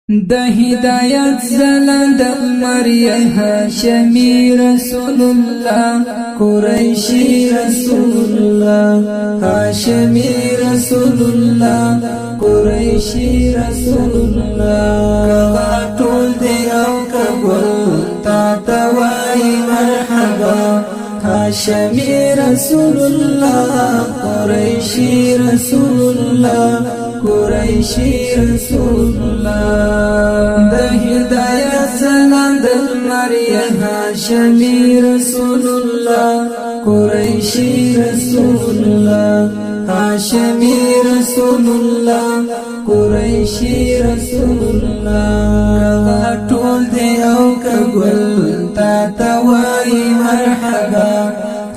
د هدایت زلند مریم هاشمی رسول الله قریشی رسول الله هاشمی رسول الله قریشی رسول الله ټول دی او کبل تا توای مرحبا هاشمی رسول الله قریشی رسول الله قریشی رسول الله د هدایت زلند مریم هاشمی رسول الله قریشی رسول الله هاشمی رسول الله قریشی رسول الله ټول دی او کګل تا توای مرحبا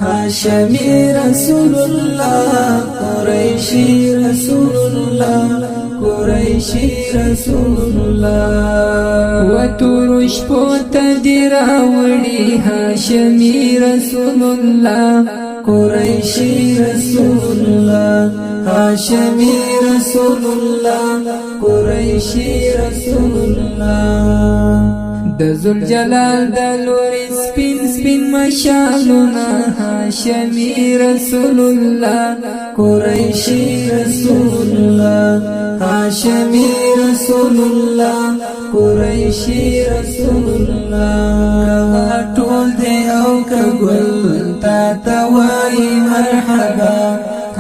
هاشمی رسول الله قریشی رسول الله قریشی رسول الله وترش پوت دی راوړي هاشمی رسول الله قریشی رسول الله هاشمی رسول الله قریشی رسول الله د ذوالجلال د لوري سپین سپین مشالونه هاشمی رسول الله قریشی رسول الله هاشمی رسول الله قریشی رسول الله ټول دی او کګل تا توای مرحبا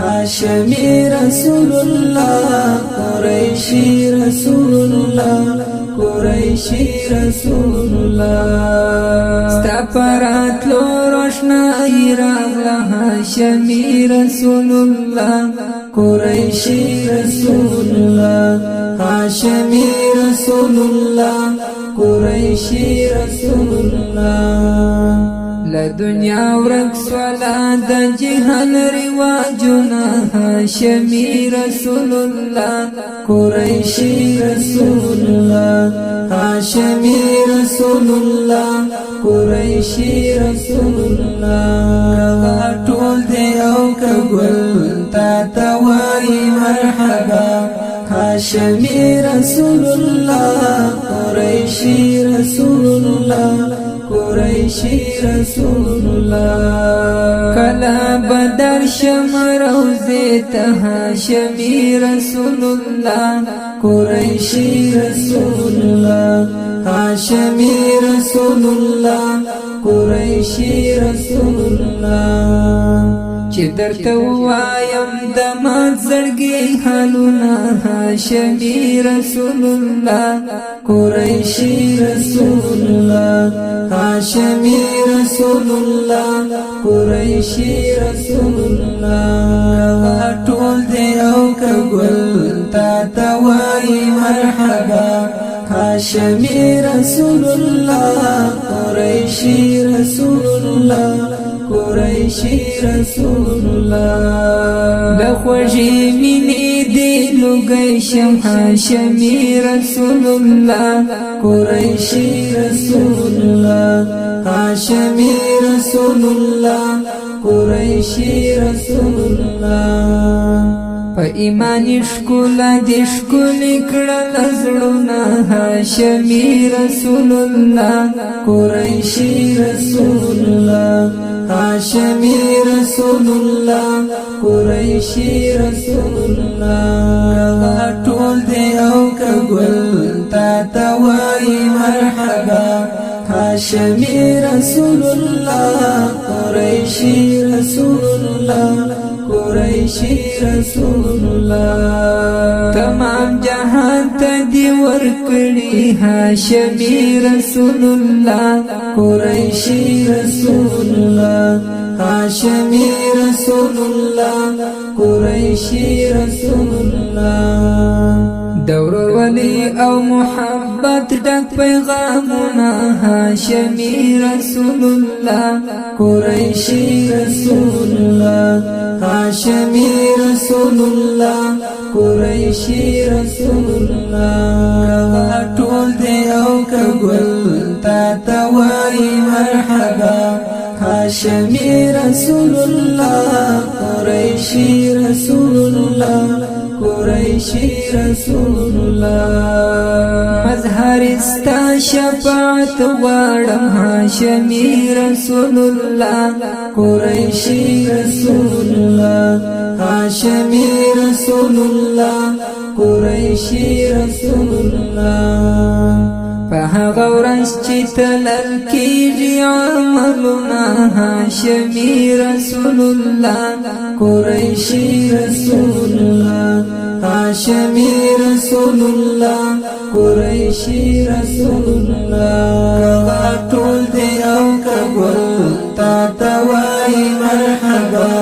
هاشمی رسول الله قریشی رسول الله قریشی رسول الله استفرات لو روشنائی راغلا هاشمی رسول الله قریشی رسول الله هاشمی رسول الله قریشی رسول الله لدنیا ورک سوالا د جهان رواجنا هاشمی رسول الله قریشی رسول الله هاشمی رسول الله قریشی رسول الله ټول دی او کګل تا توای مرحبا هاشمی رسول الله قریشی رسول الله قریشی رسول الله کلا بدر شمر روزه هاشمی رسول الله قریشی رسول الله هاشمی رسول الله قریشی رسول الله چې درته وایم د ما زړګي حالونه هاشمی رسول الله قریشی رسول الله هاشمی رسول الله قریشی رسول الله ټول دی او کګل تا توای مرحبا هاشمی رسول الله قریشی رسول الله قریشی رسول الله لخوشی منی دی لگئی شم هاشمی رسول الله قریشی رسول الله هاشمی رسول الله قریشی رسول الله په ایمان شکولا د شکول کړه لزړونه هاشمی رسول الله قریشی رسول الله هاشمی رسول الله قریشی رسول الله ټول دی او کګل تا توای مرحبا هاشمی رسول الله قریشی رسول الله قریشی رسول الله تمام جهان ته دی ورکړي هاشمی رسول الله قریشی رسول الله هاشمی رسول الله قریشی رسول الله دور ولی او محبت ډک پیغامونه هاشمی رسول الله قریشی رسول الله هاشمی رسول الله قریشی رسول الله ټول دی او کګل تا توای مرحبا هاشمی رسول الله قریشی رسول الله قریشی رسول الله مظهر استا شفاعت غواړم هاشمی رسول الله قریشی رسول الله هاشمی رسول الله قریشی رسول الله په هغه ورځ چې تلل کېږي عملونه هاشمي رسول الله قریشي رسول الله هاشمي رسول الله قریشي رسول الله ټول دی او کګل تا توای مرحبا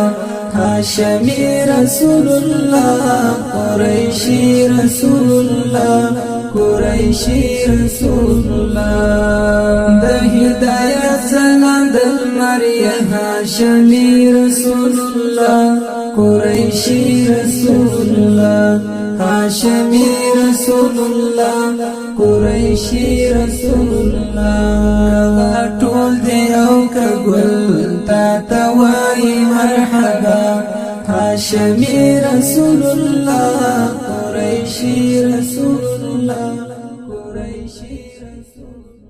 هاشمي رسول الله قریشي رسول الله قریشی رسول الله د هدایت سند المریه هاشمی رسول الله قریشی رسول الله هاشمی رسول الله قریشی رسول الله ټول دی او کګل تا توای مرحبا هاشمی رسول الله قریشی رسول الله قریشی رسول